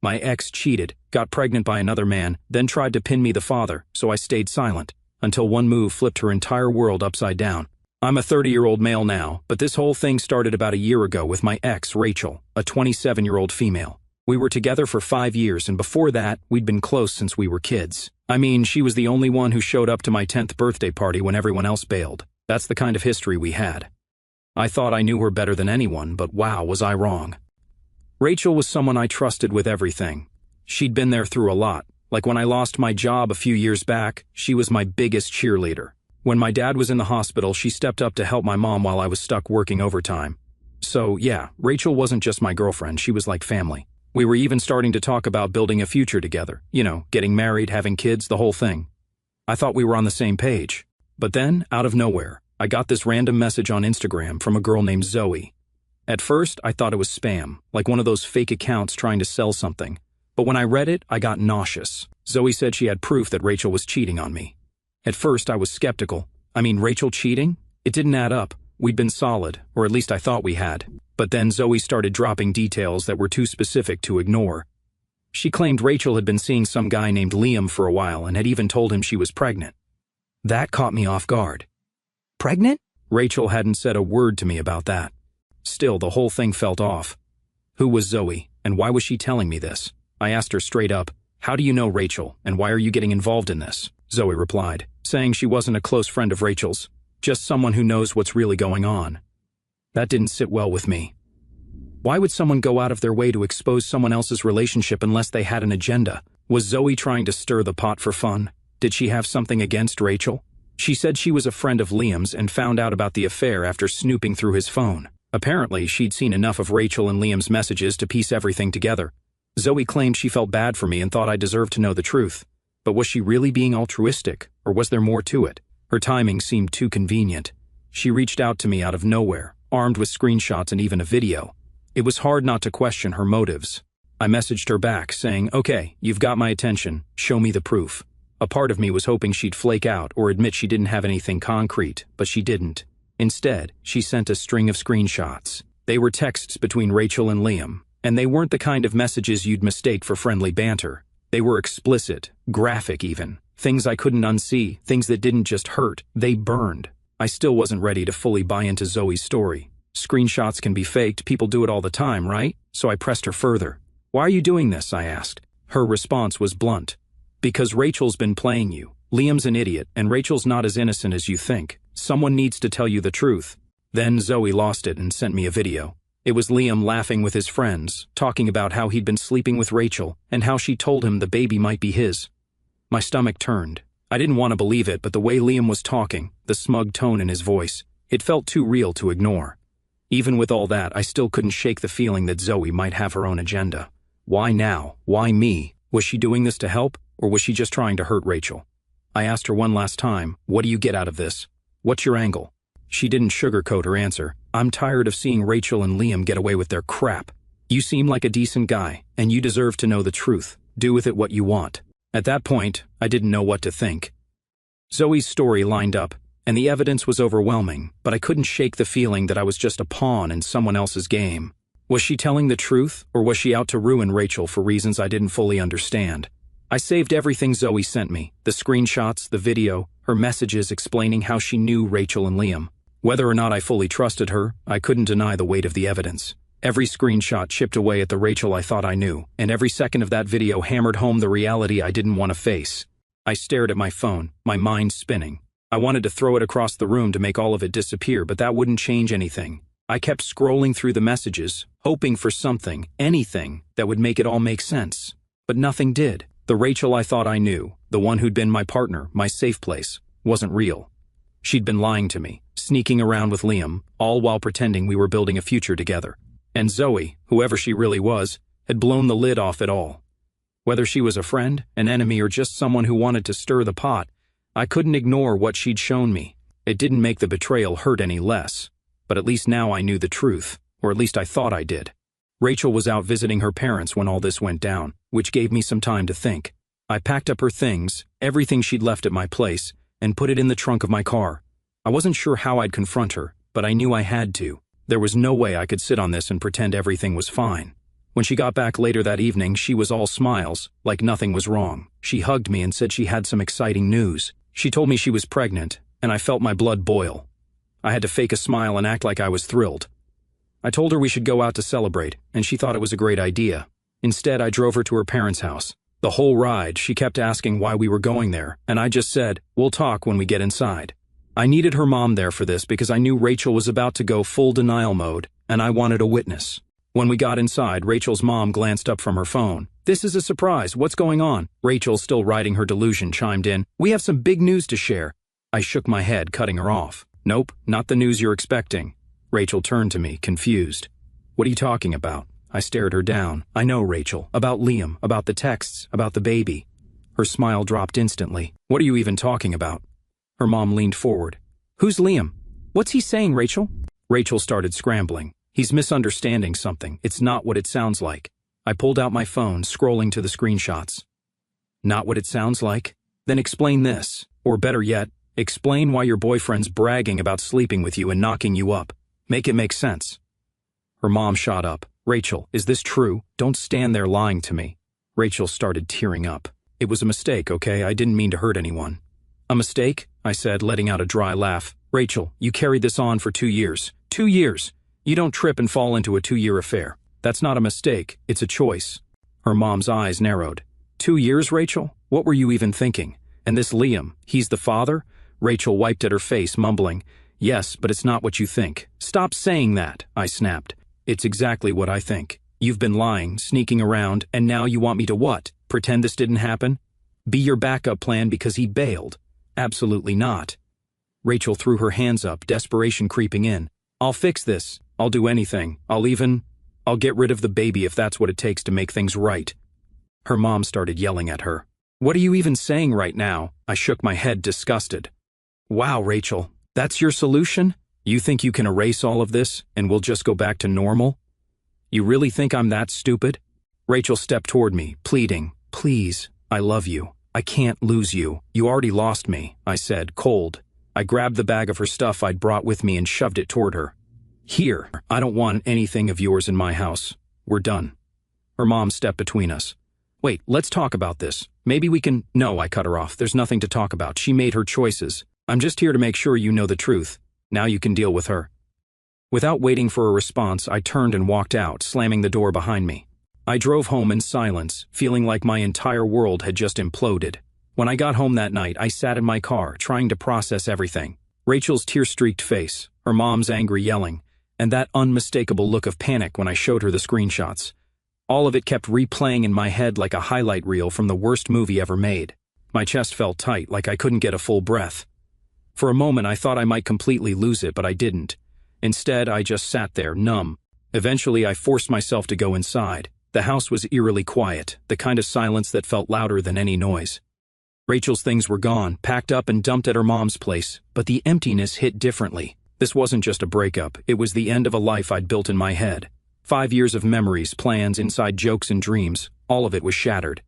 My ex cheated, got pregnant by another man, then tried to pin me the father, so I stayed silent, until one move flipped her entire world upside down. I'm a 30-year-old male now, but this whole thing started about a year ago with my ex, Rachel, a 27-year-old female. We were together for 5 years, and before that, we'd been close since we were kids. I mean, she was the only one who showed up to my 10th birthday party when everyone else bailed. That's the kind of history we had. I thought I knew her better than anyone, but wow, was I wrong. Rachel was someone I trusted with everything. She'd been there through a lot. Like when I lost my job a few years back, she was my biggest cheerleader. When my dad was in the hospital, she stepped up to help my mom while I was stuck working overtime. So yeah, Rachel wasn't just my girlfriend, she was like family. We were even starting to talk about building a future together. You know, getting married, having kids, the whole thing. I thought we were on the same page. But then, out of nowhere, I got this random message on Instagram from a girl named Zoe. At first, I thought it was spam, like one of those fake accounts trying to sell something. But when I read it, I got nauseous. Zoe said she had proof that Rachel was cheating on me. At first, I was skeptical. I mean, Rachel cheating? It didn't add up. We'd been solid, or at least I thought we had. But then Zoe started dropping details that were too specific to ignore. She claimed Rachel had been seeing some guy named Liam for a while and had even told him she was pregnant. That caught me off guard. Pregnant? Rachel hadn't said a word to me about that. Still, the whole thing felt off. Who was Zoe, and why was she telling me this? I asked her straight up, "How do you know Rachel, and why are you getting involved in this?" Zoe replied, saying she wasn't a close friend of Rachel's, just someone who knows what's really going on. That didn't sit well with me. Why would someone go out of their way to expose someone else's relationship unless they had an agenda? Was Zoe trying to stir the pot for fun? Did she have something against Rachel? She said she was a friend of Liam's and found out about the affair after snooping through his phone. Apparently, she'd seen enough of Rachel and Liam's messages to piece everything together. Zoe claimed she felt bad for me and thought I deserved to know the truth. But was she really being altruistic, or was there more to it? Her timing seemed too convenient. She reached out to me out of nowhere, armed with screenshots and even a video. It was hard not to question her motives. I messaged her back, saying, "Okay, you've got my attention, show me the proof." A part of me was hoping she'd flake out or admit she didn't have anything concrete, but she didn't. Instead, she sent a string of screenshots. They were texts between Rachel and Liam, and they weren't the kind of messages you'd mistake for friendly banter. They were explicit, graphic even. Things I couldn't unsee, things that didn't just hurt, they burned. I still wasn't ready to fully buy into Zoe's story. Screenshots can be faked, people do it all the time, right? So I pressed her further. "Why are you doing this?" I asked. Her response was blunt. "Because Rachel's been playing you. Liam's an idiot, and Rachel's not as innocent as you think. Someone needs to tell you the truth." Then Zoe lost it and sent me a video. It was Liam laughing with his friends, talking about how he'd been sleeping with Rachel and how she told him the baby might be his. My stomach turned. I didn't want to believe it, but the way Liam was talking, the smug tone in his voice, it felt too real to ignore. Even with all that, I still couldn't shake the feeling that Zoe might have her own agenda. Why now? Why me? Was she doing this to help, or was she just trying to hurt Rachel? I asked her one last time, "What do you get out of this? What's your angle?" She didn't sugarcoat her answer. "I'm tired of seeing Rachel and Liam get away with their crap. You seem like a decent guy, and you deserve to know the truth. Do with it what you want." At that point, I didn't know what to think. Zoe's story lined up, and the evidence was overwhelming, but I couldn't shake the feeling that I was just a pawn in someone else's game. Was she telling the truth, or was she out to ruin Rachel for reasons I didn't fully understand? I saved everything Zoe sent me, the screenshots, the video, her messages explaining how she knew Rachel and Liam. Whether or not I fully trusted her, I couldn't deny the weight of the evidence. Every screenshot chipped away at the Rachel I thought I knew, and every second of that video hammered home the reality I didn't want to face. I stared at my phone, my mind spinning. I wanted to throw it across the room to make all of it disappear, but that wouldn't change anything. I kept scrolling through the messages, hoping for something, anything, that would make it all make sense. But nothing did. The Rachel I thought I knew, the one who'd been my partner, my safe place, wasn't real. She'd been lying to me, sneaking around with Liam, all while pretending we were building a future together. And Zoe, whoever she really was, had blown the lid off it all. Whether she was a friend, an enemy, or just someone who wanted to stir the pot, I couldn't ignore what she'd shown me. It didn't make the betrayal hurt any less, but at least now I knew the truth, or at least I thought I did. Rachel was out visiting her parents when all this went down, which gave me some time to think. I packed up her things, everything she'd left at my place, and put it in the trunk of my car. I wasn't sure how I'd confront her, but I knew I had to. There was no way I could sit on this and pretend everything was fine. When she got back later that evening, she was all smiles, like nothing was wrong. She hugged me and said she had some exciting news. She told me she was pregnant, and I felt my blood boil. I had to fake a smile and act like I was thrilled. I told her we should go out to celebrate, and she thought it was a great idea. Instead, I drove her to her parents' house. The whole ride, she kept asking why we were going there, and I just said, "We'll talk when we get inside." I needed her mom there for this because I knew Rachel was about to go full denial mode, and I wanted a witness. When we got inside, Rachel's mom glanced up from her phone. "This is a surprise. What's going on?" Rachel, still riding her delusion, chimed in. "We have some big news to share." I shook my head, cutting her off. "Nope, not the news you're expecting." Rachel turned to me, confused. "What are you talking about?" I stared her down. "I know, Rachel. About Liam, about the texts, about the baby." Her smile dropped instantly. "What are you even talking about?" Her mom leaned forward. "Who's Liam? What's he saying, Rachel?" Rachel started scrambling. "He's misunderstanding something. It's not what it sounds like." I pulled out my phone, scrolling to the screenshots. "Not what it sounds like? Then explain this. Or better yet, explain why your boyfriend's bragging about sleeping with you and knocking you up. Make it make sense." Her mom shot up. "Rachel, is this true? Don't stand there lying to me." Rachel started tearing up. "It was a mistake, okay? I didn't mean to hurt anyone." "A mistake?" I said, letting out a dry laugh. "Rachel, you carried this on for 2 years. 2 years! You don't trip and fall into a 2-year affair. That's not a mistake, it's a choice." Her mom's eyes narrowed. 2 years, Rachel? What were you even thinking? And this Liam, he's the father? Rachel wiped at her face, mumbling, "Yes, but it's not what you think." "Stop saying that," I snapped. "It's exactly what I think. You've been lying, sneaking around, and now you want me to what? Pretend this didn't happen? Be your backup plan because he bailed? Absolutely not." Rachel threw her hands up, desperation creeping in. "I'll fix this. I'll do anything. I'll get rid of the baby if that's what it takes to make things right." Her mom started yelling at her. "What are you even saying right now?" I shook my head, disgusted. "Wow, Rachel, that's your solution? You think you can erase all of this and we'll just go back to normal? You really think I'm that stupid?" Rachel stepped toward me, pleading, "Please, I love you. I can't lose you. You already lost me," I said, cold. I grabbed the bag of her stuff I'd brought with me and shoved it toward her. "Here, I don't want anything of yours in my house. We're done." Her mom stepped between us. "Wait, let's talk about this. Maybe we can—" "No," I cut her off. "There's nothing to talk about. She made her choices. I'm just here to make sure you know the truth. Now you can deal with her." Without waiting for a response, I turned and walked out, slamming the door behind me. I drove home in silence, feeling like my entire world had just imploded. When I got home that night, I sat in my car, trying to process everything. Rachel's tear-streaked face, her mom's angry yelling, and that unmistakable look of panic when I showed her the screenshots. All of it kept replaying in my head like a highlight reel from the worst movie ever made. My chest felt tight, like I couldn't get a full breath. For a moment, I thought I might completely lose it, but I didn't. Instead, I just sat there, numb. Eventually, I forced myself to go inside. The house was eerily quiet, the kind of silence that felt louder than any noise. Rachel's things were gone, packed up and dumped at her mom's place, but the emptiness hit differently. This wasn't just a breakup, it was the end of a life I'd built in my head. 5 years of memories, plans, inside jokes and dreams, all of it was shattered.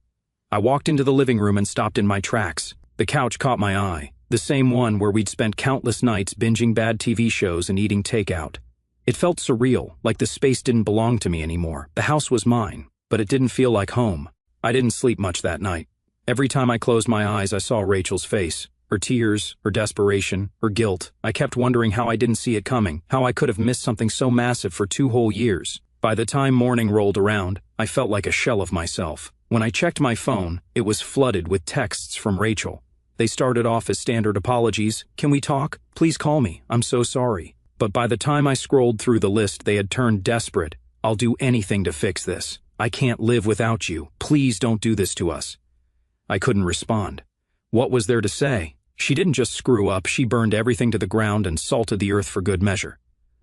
I walked into the living room and stopped in my tracks. The couch caught my eye, the same one where we'd spent countless nights binging bad TV shows and eating takeout. It felt surreal, like the space didn't belong to me anymore. The house was mine, but it didn't feel like home. I didn't sleep much that night. Every time I closed my eyes, I saw Rachel's face. Her tears, her desperation, her guilt. I kept wondering how I didn't see it coming, how I could have missed something so massive for 2 whole years. By the time morning rolled around, I felt like a shell of myself. When I checked my phone, it was flooded with texts from Rachel. They started off as standard apologies. "Can we talk? Please call me. I'm so sorry." But by the time I scrolled through the list, they had turned desperate. "I'll do anything to fix this. I can't live without you. Please don't do this to us." I couldn't respond. What was there to say? She didn't just screw up, she burned everything to the ground and salted the earth for good measure.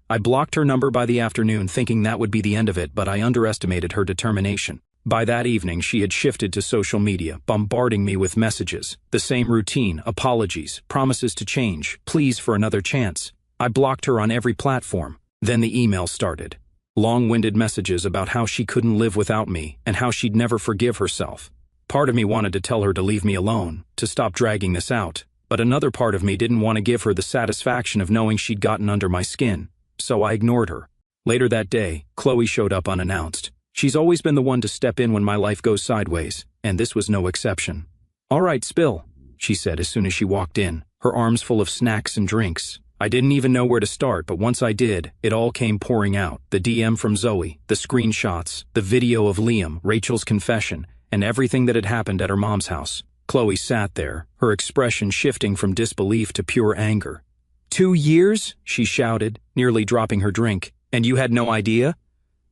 I blocked her number by the afternoon, thinking that would be the end of it, but I underestimated her determination. By that evening, she had shifted to social media, bombarding me with messages. The same routine, apologies, promises to change, pleas for another chance. I blocked her on every platform. Then the email started. Long-winded messages about how she couldn't live without me and how she'd never forgive herself. Part of me wanted to tell her to leave me alone, to stop dragging this out, but another part of me didn't want to give her the satisfaction of knowing she'd gotten under my skin, so I ignored her. Later that day, Chloe showed up unannounced. She's always been the one to step in when my life goes sideways, and this was no exception. "All right, spill," she said as soon as she walked in, her arms full of snacks and drinks. I didn't even know where to start, but once I did, it all came pouring out. The DM from Zoe, the screenshots, the video of Liam, Rachel's confession, and everything that had happened at her mom's house. Chloe sat there, her expression shifting from disbelief to pure anger. 2 years? She shouted, nearly dropping her drink. "And you had no idea?"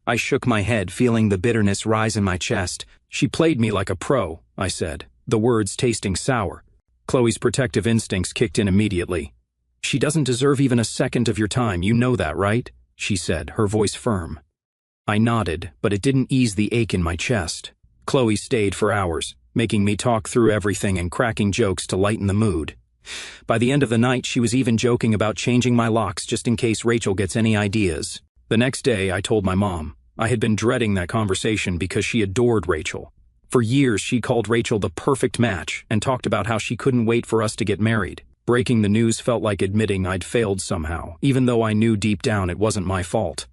I shook my head, feeling the bitterness rise in my chest. "She played me like a pro," I said, the words tasting sour. Chloe's protective instincts kicked in immediately. "She doesn't deserve even a second of your time, you know that, right?" she said, her voice firm. I nodded, but it didn't ease the ache in my chest. Chloe stayed for hours, making me talk through everything and cracking jokes to lighten the mood. By the end of the night, she was even joking about changing my locks just in case Rachel gets any ideas. The next day, I told my mom. I had been dreading that conversation because she adored Rachel. For years, she called Rachel the perfect match and talked about how she couldn't wait for us to get married. Breaking the news felt like admitting I'd failed somehow, even though I knew deep down it wasn't my fault.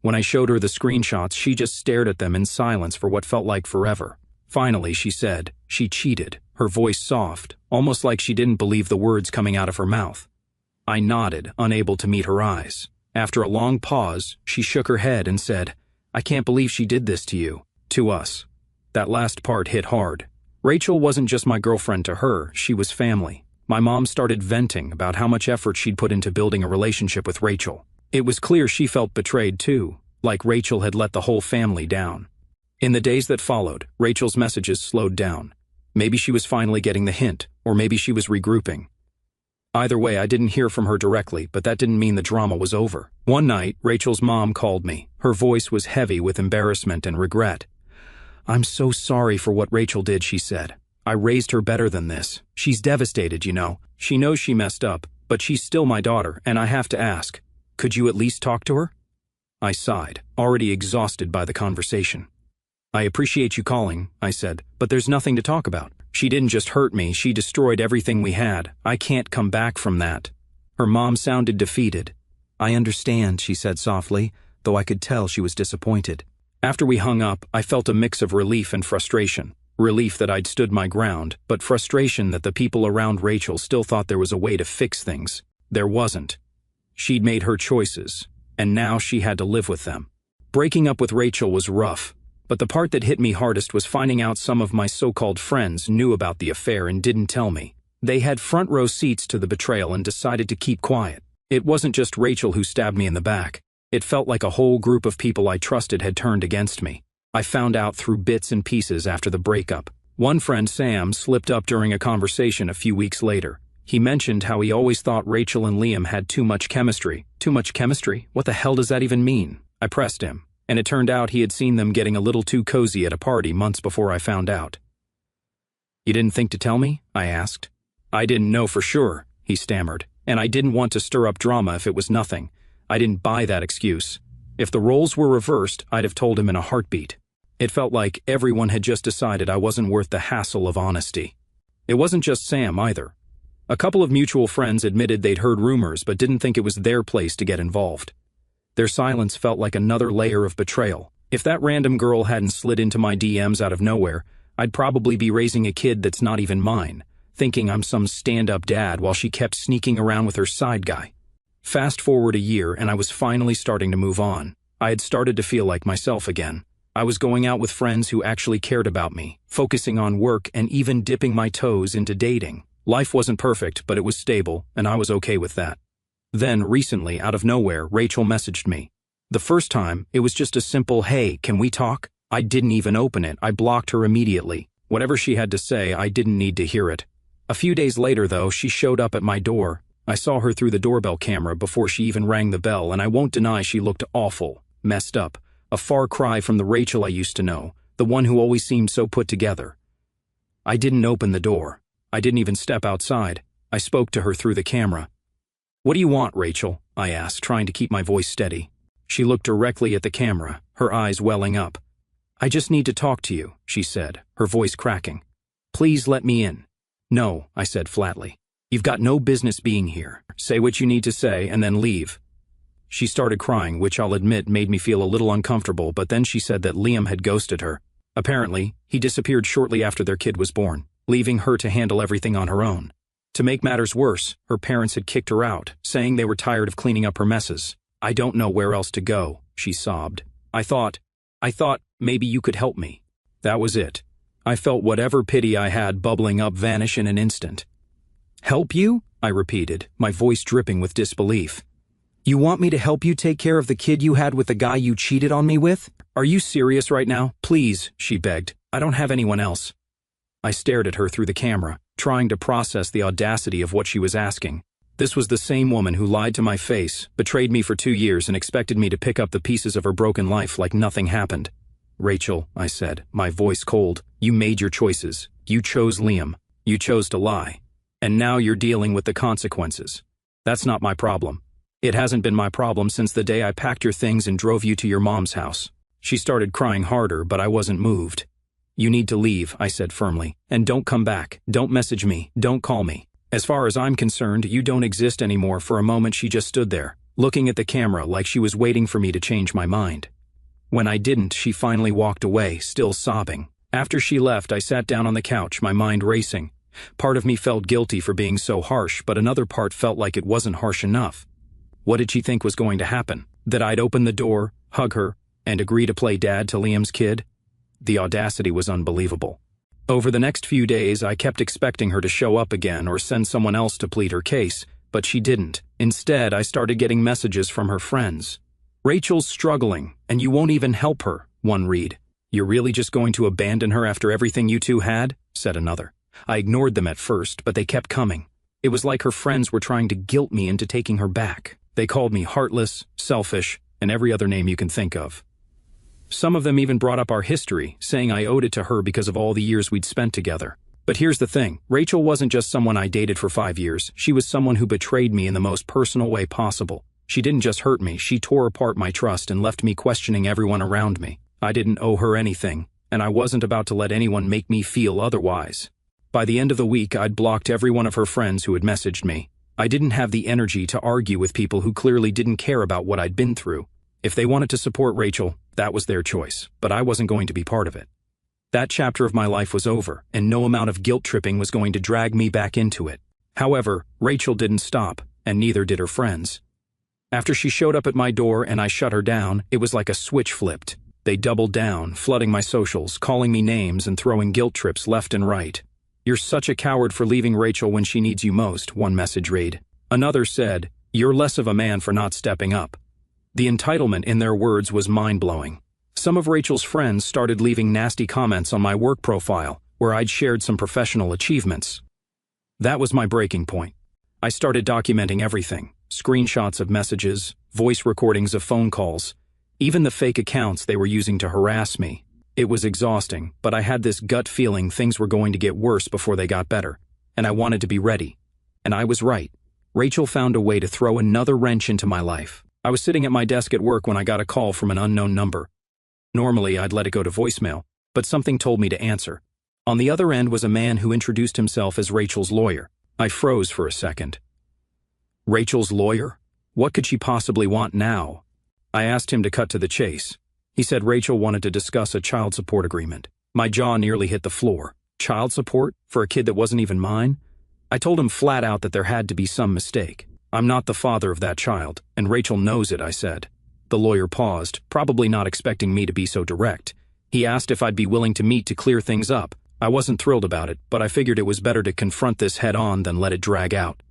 When I showed her the screenshots, she just stared at them in silence for what felt like forever. Finally, she said, she cheated, her voice soft, almost like she didn't believe the words coming out of her mouth. I nodded, unable to meet her eyes. After a long pause, she shook her head and said, "I can't believe she did this to you, to us." That last part hit hard. Rachel wasn't just my girlfriend to her, she was family. My mom started venting about how much effort she'd put into building a relationship with Rachel. It was clear she felt betrayed too, like Rachel had let the whole family down. In the days that followed, Rachel's messages slowed down. Maybe she was finally getting the hint, or maybe she was regrouping. Either way, I didn't hear from her directly, but that didn't mean the drama was over. One night, Rachel's mom called me. Her voice was heavy with embarrassment and regret. "I'm so sorry for what Rachel did," she said. "I raised her better than this. She's devastated, you know. She knows she messed up, but she's still my daughter, and I have to ask, could you at least talk to her?" I sighed, already exhausted by the conversation. "I appreciate you calling," I said, "but there's nothing to talk about. She didn't just hurt me, she destroyed everything we had. I can't come back from that." Her mom sounded defeated. "I understand," she said softly, though I could tell she was disappointed. After we hung up, I felt a mix of relief and frustration. Relief that I'd stood my ground, but frustration that the people around Rachel still thought there was a way to fix things. There wasn't. She'd made her choices, and now she had to live with them. Breaking up with Rachel was rough, but the part that hit me hardest was finding out some of my so-called friends knew about the affair and didn't tell me. They had front-row seats to the betrayal and decided to keep quiet. It wasn't just Rachel who stabbed me in the back. It felt like a whole group of people I trusted had turned against me. I found out through bits and pieces after the breakup. One friend, Sam, slipped up during a conversation a few weeks later. He mentioned how he always thought Rachel and Liam had too much chemistry. Too much chemistry? What the hell does that even mean? I pressed him, and it turned out he had seen them getting a little too cozy at a party months before I found out. "You didn't think to tell me?" I asked. "I didn't know for sure," he stammered, "and I didn't want to stir up drama if it was nothing. I didn't buy that excuse. If the roles were reversed, I'd have told him in a heartbeat." It felt like everyone had just decided I wasn't worth the hassle of honesty. It wasn't just Sam either. A couple of mutual friends admitted they'd heard rumors but didn't think it was their place to get involved. Their silence felt like another layer of betrayal. If that random girl hadn't slid into my DMs out of nowhere, I'd probably be raising a kid that's not even mine, thinking I'm some stand-up dad while she kept sneaking around with her side guy. Fast forward a year and I was finally starting to move on. I had started to feel like myself again. I was going out with friends who actually cared about me, focusing on work and even dipping my toes into dating. Life wasn't perfect, but it was stable, and I was okay with that. Then, recently, out of nowhere, Rachel messaged me. The first time, it was just a simple, "Hey, can we talk?" I didn't even open it. I blocked her immediately. Whatever she had to say, I didn't need to hear it. A few days later, though, she showed up at my door. I saw her through the doorbell camera before she even rang the bell, and I won't deny she looked awful, messed up. A far cry from the Rachel I used to know, the one who always seemed so put together. I didn't open the door. I didn't even step outside. I spoke to her through the camera. "What do you want, Rachel?" I asked, trying to keep my voice steady. She looked directly at the camera, her eyes welling up. "I just need to talk to you," she said, her voice cracking. "Please let me in." "No," I said flatly. "You've got no business being here. Say what you need to say and then leave." She started crying, which I'll admit made me feel a little uncomfortable, but then she said that Liam had ghosted her. Apparently, he disappeared shortly after their kid was born, leaving her to handle everything on her own. To make matters worse, her parents had kicked her out, saying they were tired of cleaning up her messes. "I don't know where else to go," she sobbed. I thought maybe you could help me." That was it. I felt whatever pity I had bubbling up vanish in an instant. "Help you?" I repeated, my voice dripping with disbelief. "You want me to help you take care of the kid you had with the guy you cheated on me with? Are you serious right now? Please," she begged. "I don't have anyone else." I stared at her through the camera, trying to process the audacity of what she was asking. This was the same woman who lied to my face, betrayed me for 2 years, and expected me to pick up the pieces of her broken life like nothing happened. "Rachel," I said, my voice cold, "you made your choices. You chose Liam. You chose to lie. And now you're dealing with the consequences. That's not my problem. It hasn't been my problem since the day I packed your things and drove you to your mom's house." She started crying harder, but I wasn't moved. "You need to leave," I said firmly, "and don't come back. Don't message me. Don't call me. As far as I'm concerned, you don't exist anymore." For a moment she just stood there, looking at the camera like she was waiting for me to change my mind. When I didn't, she finally walked away, still sobbing. After she left, I sat down on the couch, my mind racing. Part of me felt guilty for being so harsh, but another part felt like it wasn't harsh enough. What did she think was going to happen? That I'd open the door, hug her, and agree to play dad to Liam's kid? The audacity was unbelievable. Over the next few days, I kept expecting her to show up again or send someone else to plead her case, but she didn't. Instead, I started getting messages from her friends. "Rachel's struggling, and you won't even help her," one read. "You're really just going to abandon her after everything you two had?" said another. I ignored them at first, but they kept coming. It was like her friends were trying to guilt me into taking her back. They called me heartless, selfish, and every other name you can think of. Some of them even brought up our history, saying I owed it to her because of all the years we'd spent together. But here's the thing, Rachel wasn't just someone I dated for 5 years, she was someone who betrayed me in the most personal way possible. She didn't just hurt me, she tore apart my trust and left me questioning everyone around me. I didn't owe her anything, and I wasn't about to let anyone make me feel otherwise. By the end of the week, I'd blocked every one of her friends who had messaged me. I didn't have the energy to argue with people who clearly didn't care about what I'd been through. If they wanted to support Rachel, that was their choice, but I wasn't going to be part of it. That chapter of my life was over, and no amount of guilt-tripping was going to drag me back into it. However, Rachel didn't stop, and neither did her friends. After she showed up at my door and I shut her down, it was like a switch flipped. They doubled down, flooding my socials, calling me names and throwing guilt trips left and right. "You're such a coward for leaving Rachel when she needs you most," one message read. Another said, "You're less of a man for not stepping up." The entitlement in their words was mind-blowing. Some of Rachel's friends started leaving nasty comments on my work profile, where I'd shared some professional achievements. That was my breaking point. I started documenting everything, screenshots of messages, voice recordings of phone calls, even the fake accounts they were using to harass me. It was exhausting, but I had this gut feeling things were going to get worse before they got better, and I wanted to be ready. And I was right. Rachel found a way to throw another wrench into my life. I was sitting at my desk at work when I got a call from an unknown number. Normally, I'd let it go to voicemail, but something told me to answer. On the other end was a man who introduced himself as Rachel's lawyer. I froze for a second. Rachel's lawyer? What could she possibly want now? I asked him to cut to the chase. He said Rachel wanted to discuss a child support agreement. My jaw nearly hit the floor. Child support? For a kid that wasn't even mine? I told him flat out that there had to be some mistake. "I'm not the father of that child, and Rachel knows it," I said. The lawyer paused, probably not expecting me to be so direct. He asked if I'd be willing to meet to clear things up. I wasn't thrilled about it, but I figured it was better to confront this head-on than let it drag out.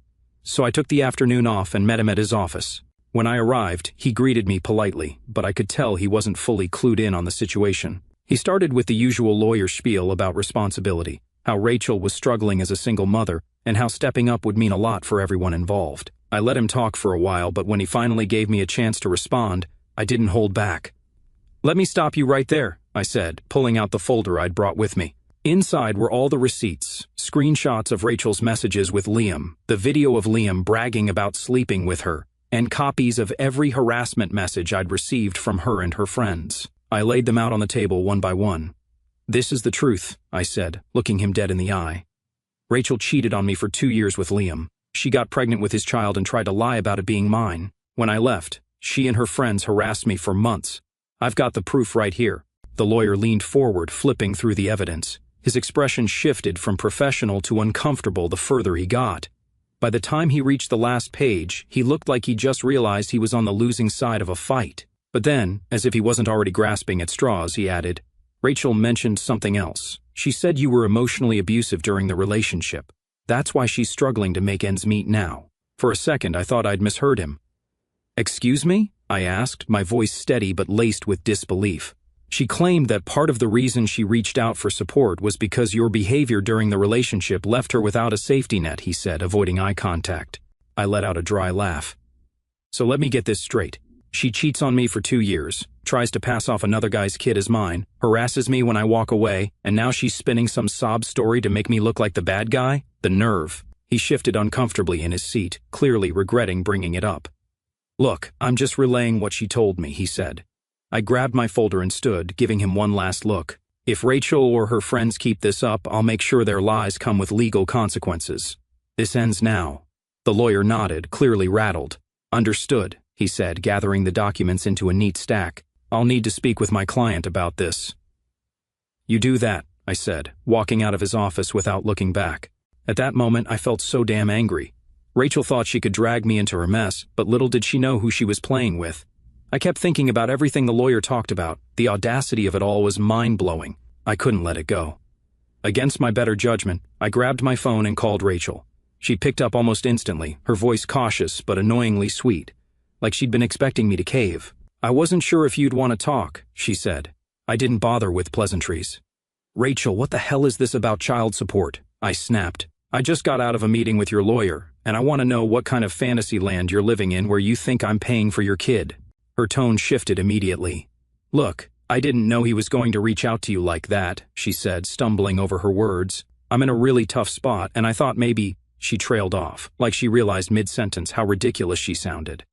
So I took the afternoon off and met him at his office. When I arrived, he greeted me politely, but I could tell he wasn't fully clued in on the situation. He started with the usual lawyer spiel about responsibility, how Rachel was struggling as a single mother, and how stepping up would mean a lot for everyone involved. I let him talk for a while, but when he finally gave me a chance to respond, I didn't hold back. "Let me stop you right there," I said, pulling out the folder I'd brought with me. Inside were all the receipts, screenshots of Rachel's messages with Liam, the video of Liam bragging about sleeping with her, and copies of every harassment message I'd received from her and her friends. I laid them out on the table one by one. "This is the truth," I said, looking him dead in the eye. "Rachel cheated on me for 2 years with Liam. She got pregnant with his child and tried to lie about it being mine. When I left, She and her friends harassed me for months. I've got the proof right here." The lawyer leaned forward, flipping through the evidence. His expression shifted from professional to uncomfortable the further he got. By the time he reached the last page, he looked like he just realized he was on the losing side of a fight. But then, as if he wasn't already grasping at straws, he added, "Rachel mentioned something else. She said you were emotionally abusive during the relationship. That's why she's struggling to make ends meet now." For a second, I thought I'd misheard him. "Excuse me?" I asked, my voice steady but laced with disbelief. "She claimed that part of the reason she reached out for support was because your behavior during the relationship left her without a safety net," he said, avoiding eye contact. I let out a dry laugh. "So let me get this straight. She cheats on me for 2 years, tries to pass off another guy's kid as mine, harasses me when I walk away, and now she's spinning some sob story to make me look like the bad guy? The nerve." He shifted uncomfortably in his seat, clearly regretting bringing it up. "Look, I'm just relaying what she told me," he said. I grabbed my folder and stood, giving him one last look. "If Rachel or her friends keep this up, I'll make sure their lies come with legal consequences. This ends now." The lawyer nodded, clearly rattled. "Understood," he said, gathering the documents into a neat stack. "I'll need to speak with my client about this." "You do that," I said, walking out of his office without looking back. At that moment, I felt so damn angry. Rachel thought she could drag me into her mess, but little did she know who she was playing with. I kept thinking about everything the lawyer talked about. The audacity of it all was mind-blowing. I couldn't let it go. Against my better judgment, I grabbed my phone and called Rachel. She picked up almost instantly, her voice cautious but annoyingly sweet, like she'd been expecting me to cave. "I wasn't sure if you'd want to talk," she said. I didn't bother with pleasantries. "Rachel, what the hell is this about child support?" I snapped. "I just got out of a meeting with your lawyer, and I want to know what kind of fantasy land you're living in where you think I'm paying for your kid." Her tone shifted immediately. "Look, I didn't know he was going to reach out to you like that," she said, stumbling over her words. "I'm in a really tough spot, and I thought maybe—" She trailed off, like she realized mid-sentence how ridiculous she sounded.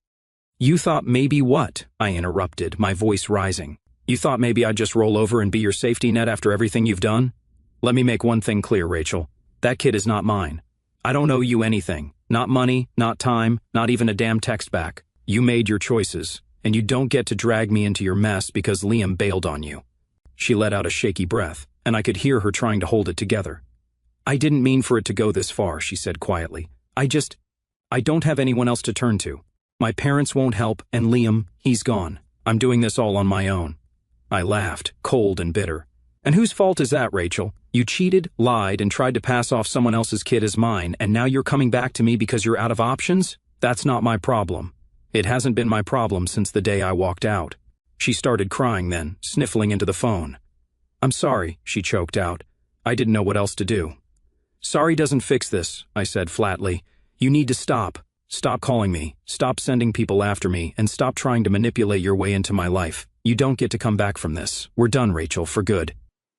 "You thought maybe what?" I interrupted, my voice rising. "You thought maybe I'd just roll over and be your safety net after everything you've done? Let me make one thing clear, Rachel. That kid is not mine. I don't owe you anything. Not money, not time, not even a damn text back. You made your choices. And you don't get to drag me into your mess because Liam bailed on you." She let out a shaky breath, and I could hear her trying to hold it together. "I didn't mean for it to go this far," she said quietly. I don't have anyone else to turn to. My parents won't help, and Liam, he's gone. I'm doing this all on my own." I laughed, cold and bitter. "And whose fault is that, Rachel? You cheated, lied, and tried to pass off someone else's kid as mine, and now you're coming back to me because you're out of options? That's not my problem. It hasn't been my problem since the day I walked out." She started crying then, sniffling into the phone. "I'm sorry," she choked out. I didn't know what else to do. "Sorry doesn't fix this," I said flatly. "You need to stop. Stop calling me, stop sending people after me, and stop trying to manipulate your way into my life. You don't get to come back from this. We're done, Rachel, for good."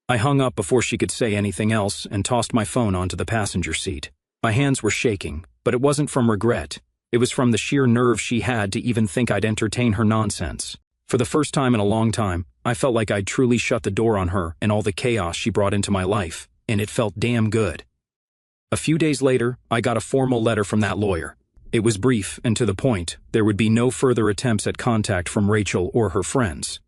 I hung up before she could say anything else and tossed my phone onto the passenger seat. My hands were shaking, but it wasn't from regret. It was from the sheer nerve she had to even think I'd entertain her nonsense. For the first time in a long time, I felt like I'd truly shut the door on her and all the chaos she brought into my life, and it felt damn good. A few days later, I got a formal letter from that lawyer. It was brief and to the point. There would be no further attempts at contact from Rachel or her friends.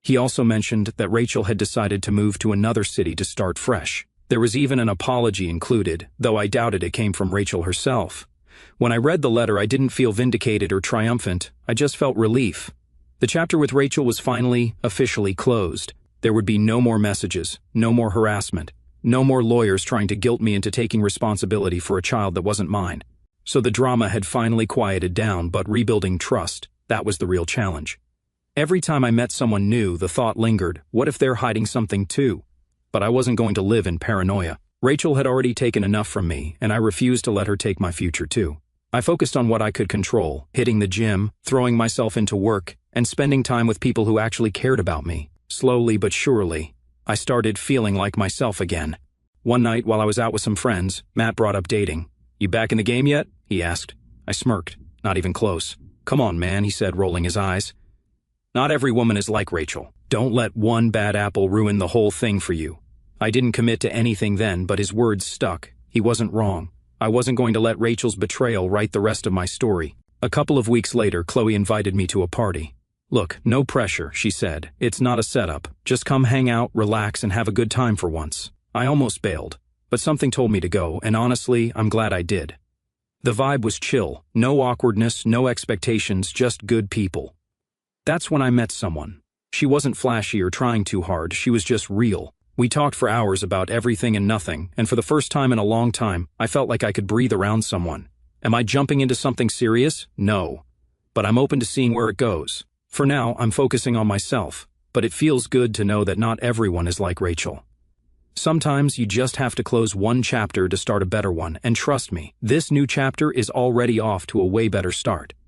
He also mentioned that Rachel had decided to move to another city to start fresh. There was even an apology included, though I doubted it came from Rachel herself. When I read the letter, I didn't feel vindicated or triumphant. I just felt relief. The chapter with Rachel was finally, officially closed. There would be no more messages, no more harassment, no more lawyers trying to guilt me into taking responsibility for a child that wasn't mine. So the drama had finally quieted down, but rebuilding trust, that was the real challenge. Every time I met someone new, the thought lingered, what if they're hiding something too? But I wasn't going to live in paranoia. Rachel had already taken enough from me, and I refused to let her take my future too. I focused on what I could control, hitting the gym, throwing myself into work, and spending time with people who actually cared about me. Slowly but surely, I started feeling like myself again. One night while I was out with some friends, Matt brought up dating. "You back in the game yet?" he asked. I smirked. Not even close. "Come on, man," he said, rolling his eyes. "Not every woman is like Rachel. Don't let one bad apple ruin the whole thing for you." I didn't commit to anything then, but his words stuck. He wasn't wrong. I wasn't going to let Rachel's betrayal write the rest of my story. A couple of weeks later, Chloe invited me to a party. Look, no pressure, she said. It's not a setup. Just come hang out, relax, and have a good time for once. I almost bailed, but something told me to go, and honestly, I'm glad I did. The vibe was chill, no awkwardness, no expectations, just good people. That's when I met someone. She wasn't flashy or trying too hard, she was just real. We talked for hours about everything and nothing, and for the first time in a long time, I felt like I could breathe around someone. Am I jumping into something serious? No. But I'm open to seeing where it goes. For now, I'm focusing on myself, but it feels good to know that not everyone is like Rachel. Sometimes you just have to close one chapter to start a better one, and trust me, this new chapter is already off to a way better start.